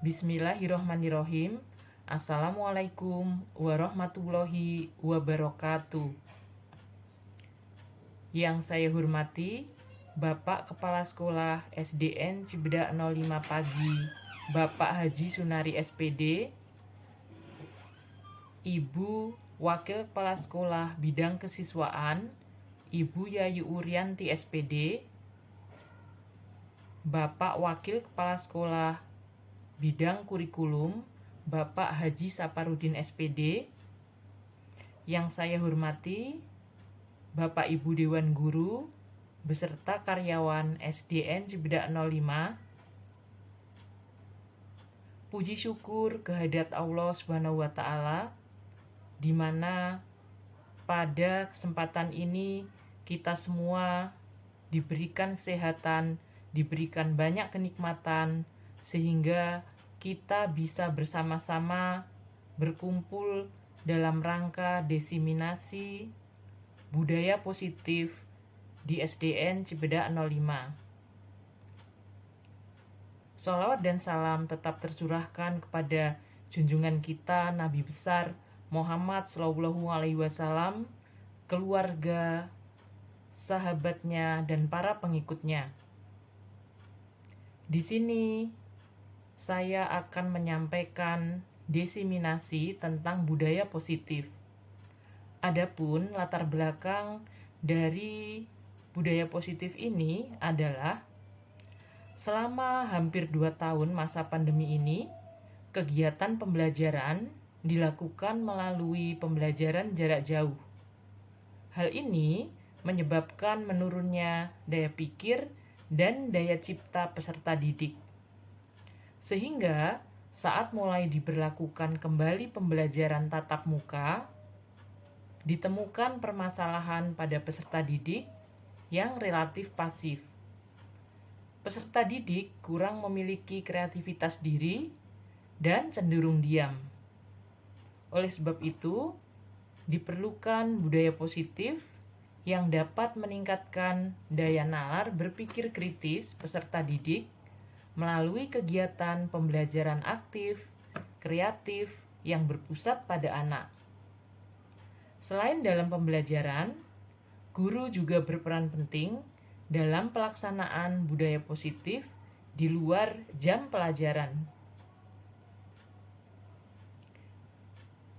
Bismillahirrohmanirrohim. Assalamualaikum warahmatullahi wabarakatuh. Yang saya hormati Bapak Kepala Sekolah SDN Cibedak 05 Pagi, Bapak Haji Sunari SPD, Ibu Wakil Kepala Sekolah Bidang Kesiswaan, Ibu Yayu Urianti SPD, Bapak Wakil Kepala Sekolah Bidang Kurikulum, Bapak Haji Saparudin SPD. Yang saya hormati Bapak Ibu Dewan Guru beserta karyawan SDN Cibedak 05. Puji syukur kehadirat Allah Subhanahu wa taala, di mana pada kesempatan ini kita semua diberikan kesehatan, diberikan banyak kenikmatan, sehingga kita bisa bersama-sama berkumpul dalam rangka diseminasi budaya positif di SDN Cibedak 05. Sholawat dan salam tetap tercurahkan kepada junjungan kita Nabi besar Muhammad SAW, keluarga, sahabatnya, dan para pengikutnya. Di sini saya akan menyampaikan diseminasi tentang budaya positif. Adapun latar belakang dari budaya positif ini adalah selama hampir 2 tahun masa pandemi ini, kegiatan pembelajaran dilakukan melalui pembelajaran jarak jauh. Hal ini menyebabkan menurunnya daya pikir dan daya cipta peserta didik. Sehingga saat mulai diberlakukan kembali pembelajaran tatap muka, ditemukan permasalahan pada peserta didik yang relatif pasif. Peserta didik kurang memiliki kreativitas diri dan cenderung diam. Oleh sebab itu, diperlukan budaya positif yang dapat meningkatkan daya nalar berpikir kritis peserta didik melalui kegiatan pembelajaran aktif, kreatif yang berpusat pada anak. Selain dalam pembelajaran, guru juga berperan penting dalam pelaksanaan budaya positif di luar jam pelajaran.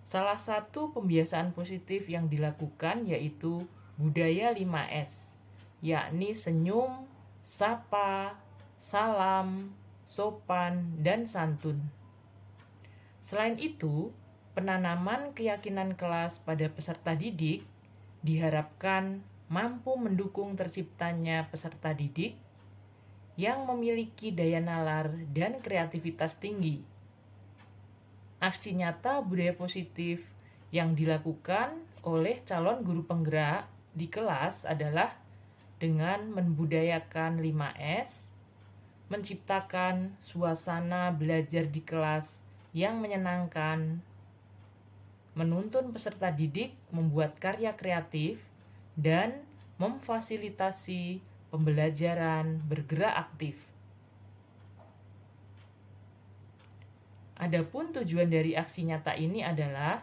Salah satu pembiasaan positif yang dilakukan yaitu budaya 5S, yakni senyum, sapa, salam, sopan, dan santun. Selain itu, penanaman keyakinan kelas pada peserta didik diharapkan mampu mendukung terciptanya peserta didik yang memiliki daya nalar dan kreativitas tinggi. Aksi nyata budaya positif yang dilakukan oleh calon guru penggerak di kelas adalah dengan membudayakan 5S, menciptakan suasana belajar di kelas yang menyenangkan, menuntun peserta didik membuat karya kreatif, dan memfasilitasi pembelajaran bergerak aktif. Adapun tujuan dari aksi nyata ini adalah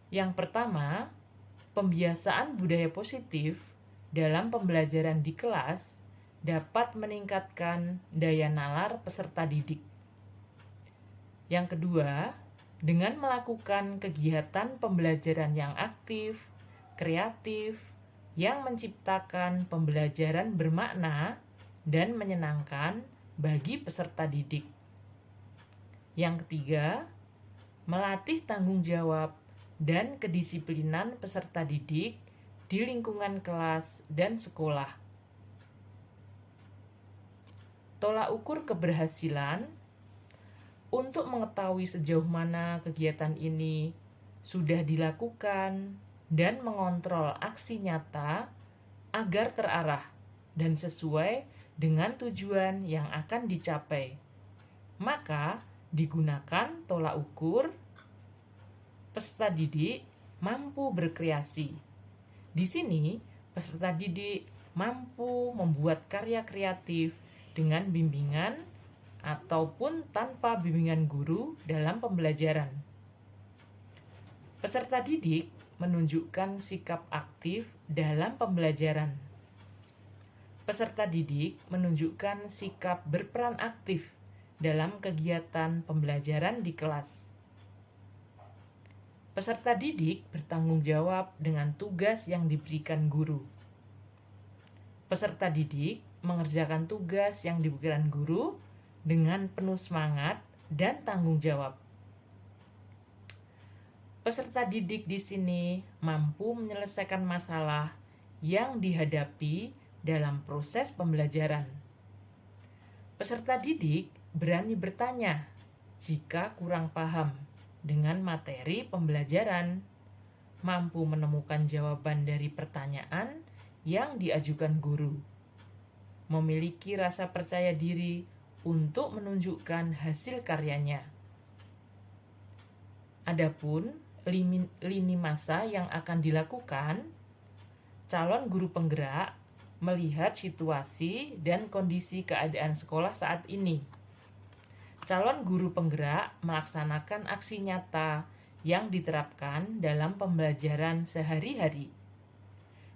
yang pertama, pembiasaan budaya positif dalam pembelajaran di kelas dapat meningkatkan daya nalar peserta didik. Yang kedua, dengan melakukan kegiatan pembelajaran yang aktif, kreatif, yang menciptakan pembelajaran bermakna dan menyenangkan bagi peserta didik. Yang ketiga, melatih tanggung jawab dan kedisiplinan peserta didik di lingkungan kelas dan sekolah. Tolak ukur keberhasilan. Untuk mengetahui sejauh mana kegiatan ini sudah dilakukan dan mengontrol aksi nyata agar terarah dan sesuai dengan tujuan yang akan dicapai, maka digunakan tolak ukur peserta didik mampu berkreasi. Di sini, peserta didik mampu membuat karya kreatif dengan bimbingan ataupun tanpa bimbingan guru dalam pembelajaran. Peserta didik menunjukkan sikap aktif dalam pembelajaran. Peserta didik menunjukkan sikap berperan aktif dalam kegiatan pembelajaran di kelas. Peserta didik bertanggung jawab dengan tugas yang diberikan guru. Peserta didik mengerjakan tugas yang diberikan guru dengan penuh semangat dan tanggung jawab. Peserta didik di sini mampu menyelesaikan masalah yang dihadapi dalam proses pembelajaran. Peserta didik berani bertanya jika kurang paham dengan materi pembelajaran, mampu menemukan jawaban dari pertanyaan yang diajukan guru, memiliki rasa percaya diri untuk menunjukkan hasil karyanya. Adapun lini masa yang akan dilakukan, calon guru penggerak melihat situasi dan kondisi keadaan sekolah saat ini. Calon guru penggerak melaksanakan aksi nyata yang diterapkan dalam pembelajaran sehari-hari.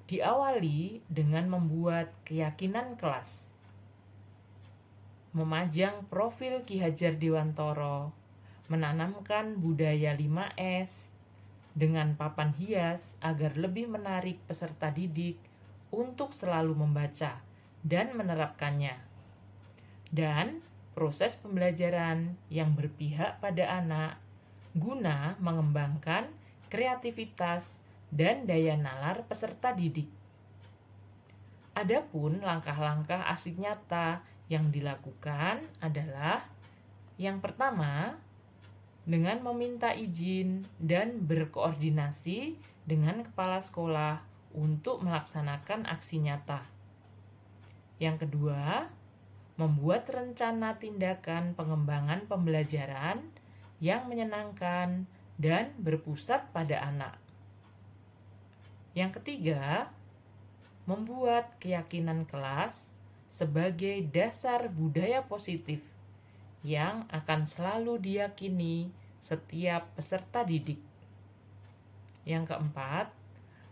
Diawali dengan membuat keyakinan kelas, memajang profil Ki Hajar Dewantara, menanamkan budaya 5S dengan papan hias agar lebih menarik peserta didik untuk selalu membaca dan menerapkannya. Dan proses pembelajaran yang berpihak pada anak guna mengembangkan kreativitas dan daya nalar peserta didik. Adapun langkah-langkah aksi nyata yang dilakukan adalah yang pertama, dengan meminta izin dan berkoordinasi dengan kepala sekolah untuk melaksanakan aksi nyata. Yang kedua, membuat rencana tindakan pengembangan pembelajaran yang menyenangkan dan berpusat pada anak. Yang ketiga, membuat keyakinan kelas sebagai dasar budaya positif yang akan selalu diyakini setiap peserta didik. Yang keempat,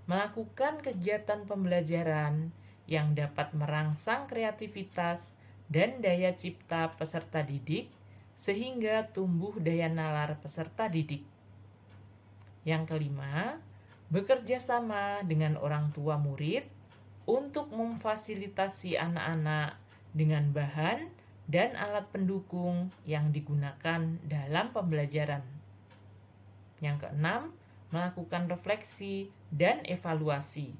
melakukan kegiatan pembelajaran yang dapat merangsang kreativitas dan daya cipta peserta didik sehingga tumbuh daya nalar peserta didik. Yang kelima, bekerja sama dengan orang tua murid untuk memfasilitasi anak-anak dengan bahan dan alat pendukung yang digunakan dalam pembelajaran. Yang keenam, melakukan refleksi dan evaluasi.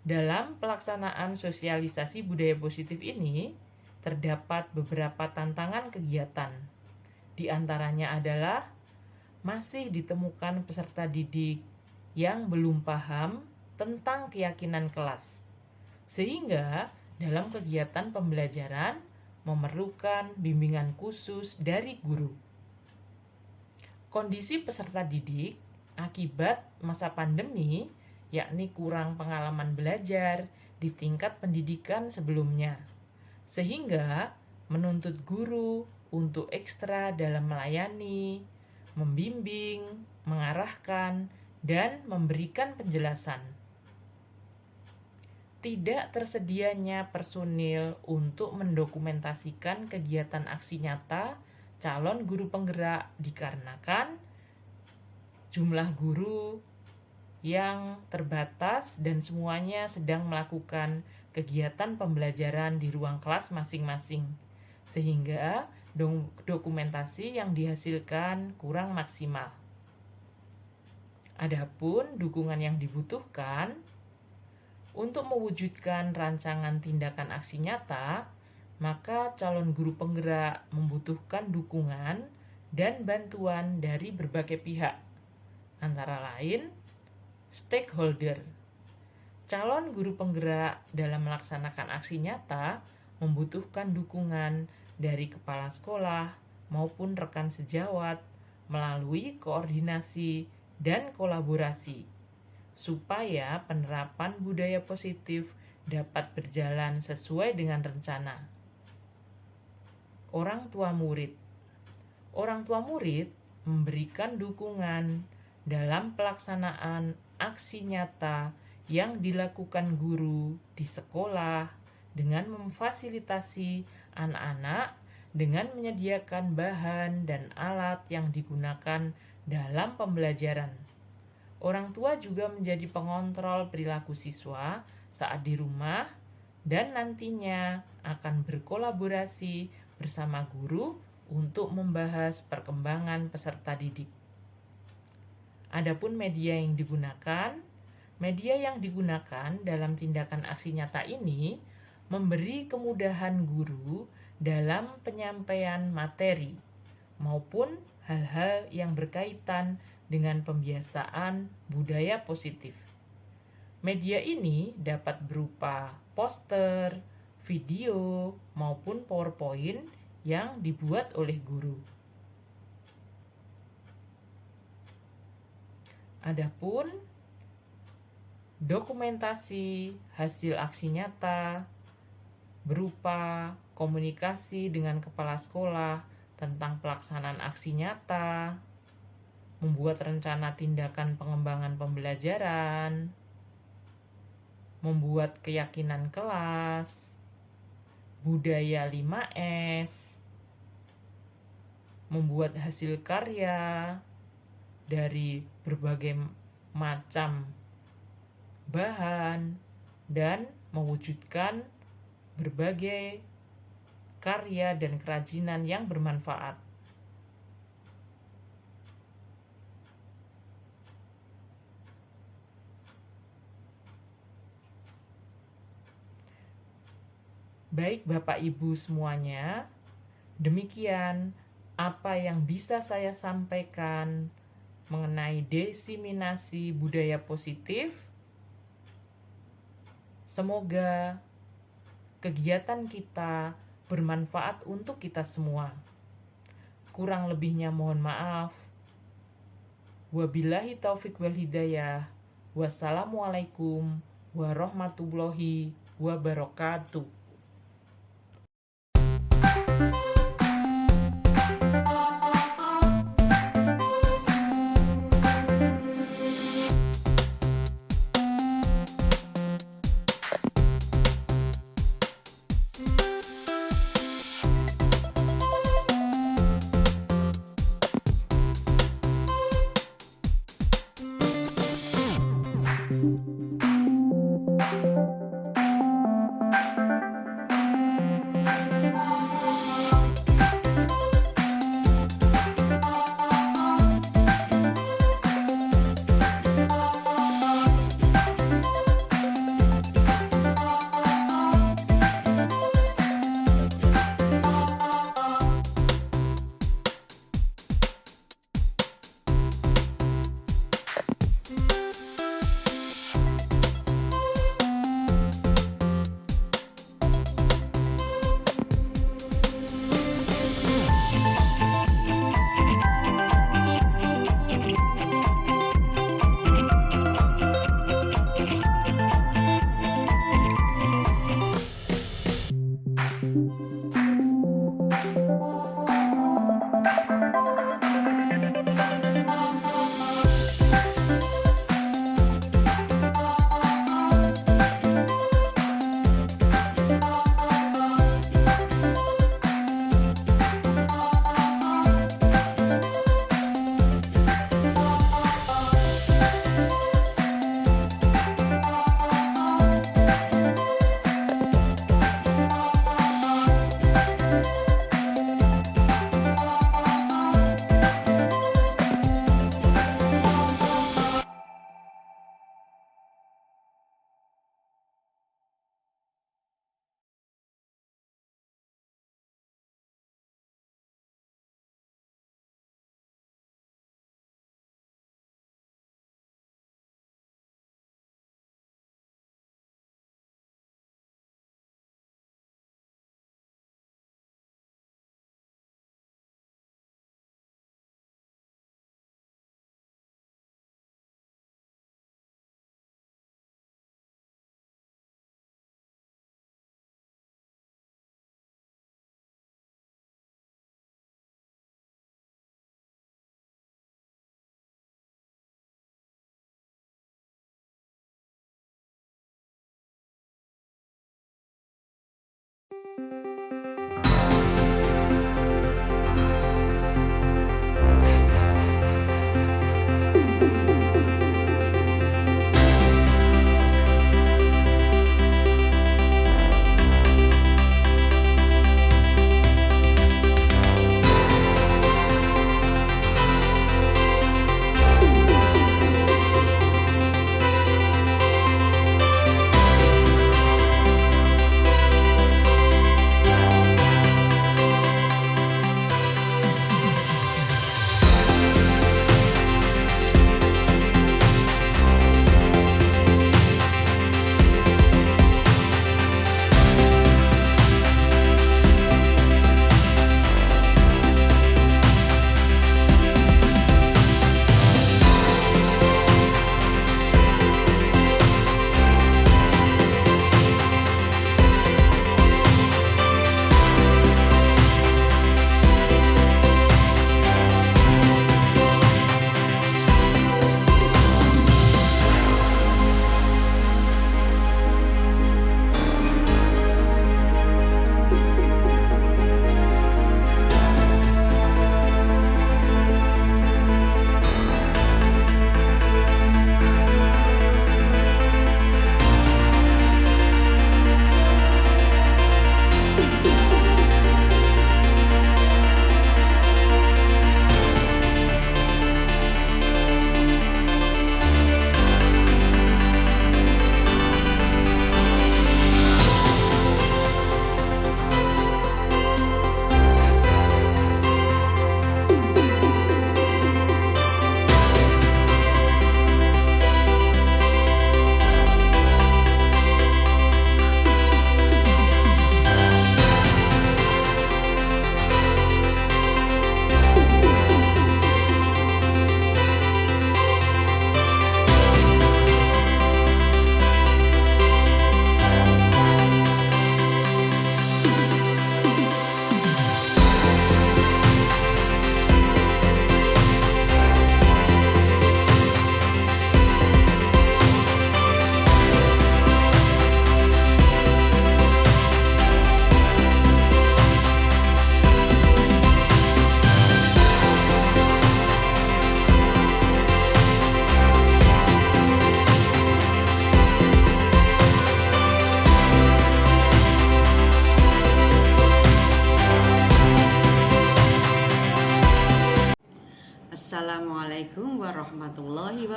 Dalam pelaksanaan sosialisasi budaya positif ini, terdapat beberapa tantangan kegiatan. Di antaranya adalah masih ditemukan peserta didik yang belum paham tentang keyakinan kelas, sehingga dalam kegiatan pembelajaran memerlukan bimbingan khusus dari guru. Kondisi peserta didik akibat masa pandemi, yakni kurang pengalaman belajar di tingkat pendidikan sebelumnya, sehingga menuntut guru untuk ekstra dalam melayani, membimbing, mengarahkan, dan memberikan penjelasan. Tidak tersedianya personil untuk mendokumentasikan kegiatan aksi nyata calon guru penggerak dikarenakan jumlah guru yang terbatas dan semuanya sedang melakukan kegiatan pembelajaran di ruang kelas masing-masing, sehingga dokumentasi yang dihasilkan kurang maksimal. Adapun dukungan yang dibutuhkan untuk mewujudkan rancangan tindakan aksi nyata, maka calon guru penggerak membutuhkan dukungan dan bantuan dari berbagai pihak, antara lain stakeholder. Calon guru penggerak dalam melaksanakan aksi nyata membutuhkan dukungan dari kepala sekolah maupun rekan sejawat melalui koordinasi dan kolaborasi, supaya penerapan budaya positif dapat berjalan sesuai dengan rencana. Orang tua murid. Orang tua murid memberikan dukungan dalam pelaksanaan aksi nyata yang dilakukan guru di sekolah dengan memfasilitasi anak-anak dengan menyediakan bahan dan alat yang digunakan dalam pembelajaran. Orang tua juga menjadi pengontrol perilaku siswa saat di rumah dan nantinya akan berkolaborasi bersama guru untuk membahas perkembangan peserta didik. Adapun media yang digunakan dalam tindakan aksi nyata ini memberi kemudahan guru dalam penyampaian materi maupun hal-hal yang berkaitan dengan pembiasaan budaya positif. Media ini dapat berupa poster, video, maupun PowerPoint yang dibuat oleh guru. Adapun dokumentasi hasil aksi nyata berupa komunikasi dengan kepala sekolah tentang pelaksanaan aksi nyata, membuat rencana tindakan pengembangan pembelajaran, membuat keyakinan kelas, budaya 5S, membuat hasil karya dari berbagai macam bahan, dan mewujudkan berbagai karya dan kerajinan yang bermanfaat. Baik Bapak Ibu semuanya, demikian apa yang bisa saya sampaikan mengenai diseminasi budaya positif. Semoga kegiatan kita bermanfaat untuk kita semua. Kurang lebihnya mohon maaf. Wabillahi taufik wal hidayah. Wassalamualaikum warahmatullahi wabarakatuh.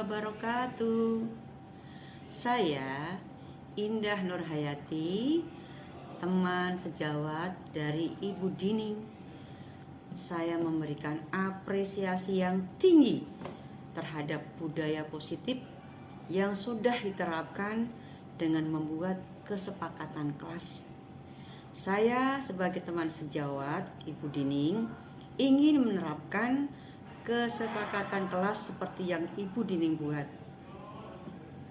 wabarakatuh. Saya Indah Nurhayati, teman sejawat dari Ibu Dining. Saya memberikan apresiasi yang tinggi terhadap budaya positif yang sudah diterapkan dengan membuat kesepakatan kelas. Saya sebagai teman sejawat Ibu Dining ingin menerapkan kesepakatan kelas seperti yang Ibu Dining buat.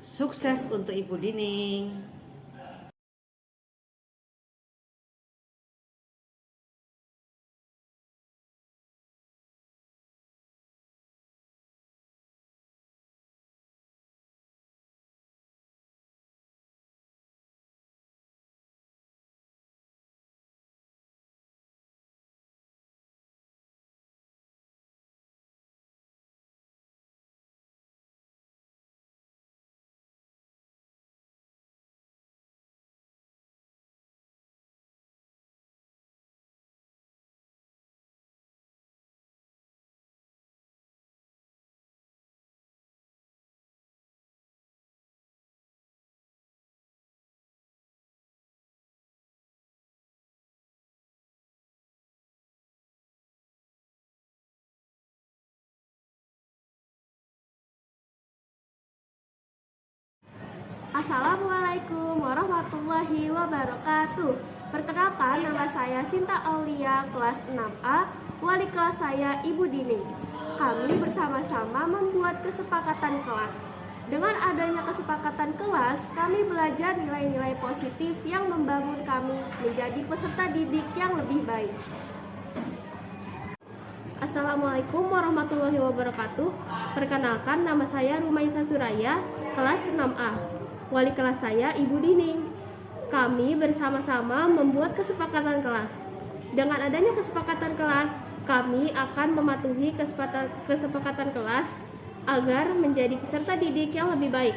Sukses untuk Ibu Dining. Assalamualaikum warahmatullahi wabarakatuh. Perkenalkan, nama saya Sinta Aulia, kelas 6A, wali kelas saya Ibu Dining. Kami bersama-sama membuat kesepakatan kelas. Dengan adanya kesepakatan kelas, kami belajar nilai-nilai positif yang membangun kami menjadi peserta didik yang lebih baik. Assalamualaikum warahmatullahi wabarakatuh. Perkenalkan, nama saya Rumaisa Suraya, kelas 6A. Wali kelas saya Ibu Dining. Kami bersama-sama membuat kesepakatan kelas. Dengan adanya kesepakatan kelas, kami akan mematuhi kesepakatan kelas agar menjadi peserta didik yang lebih baik.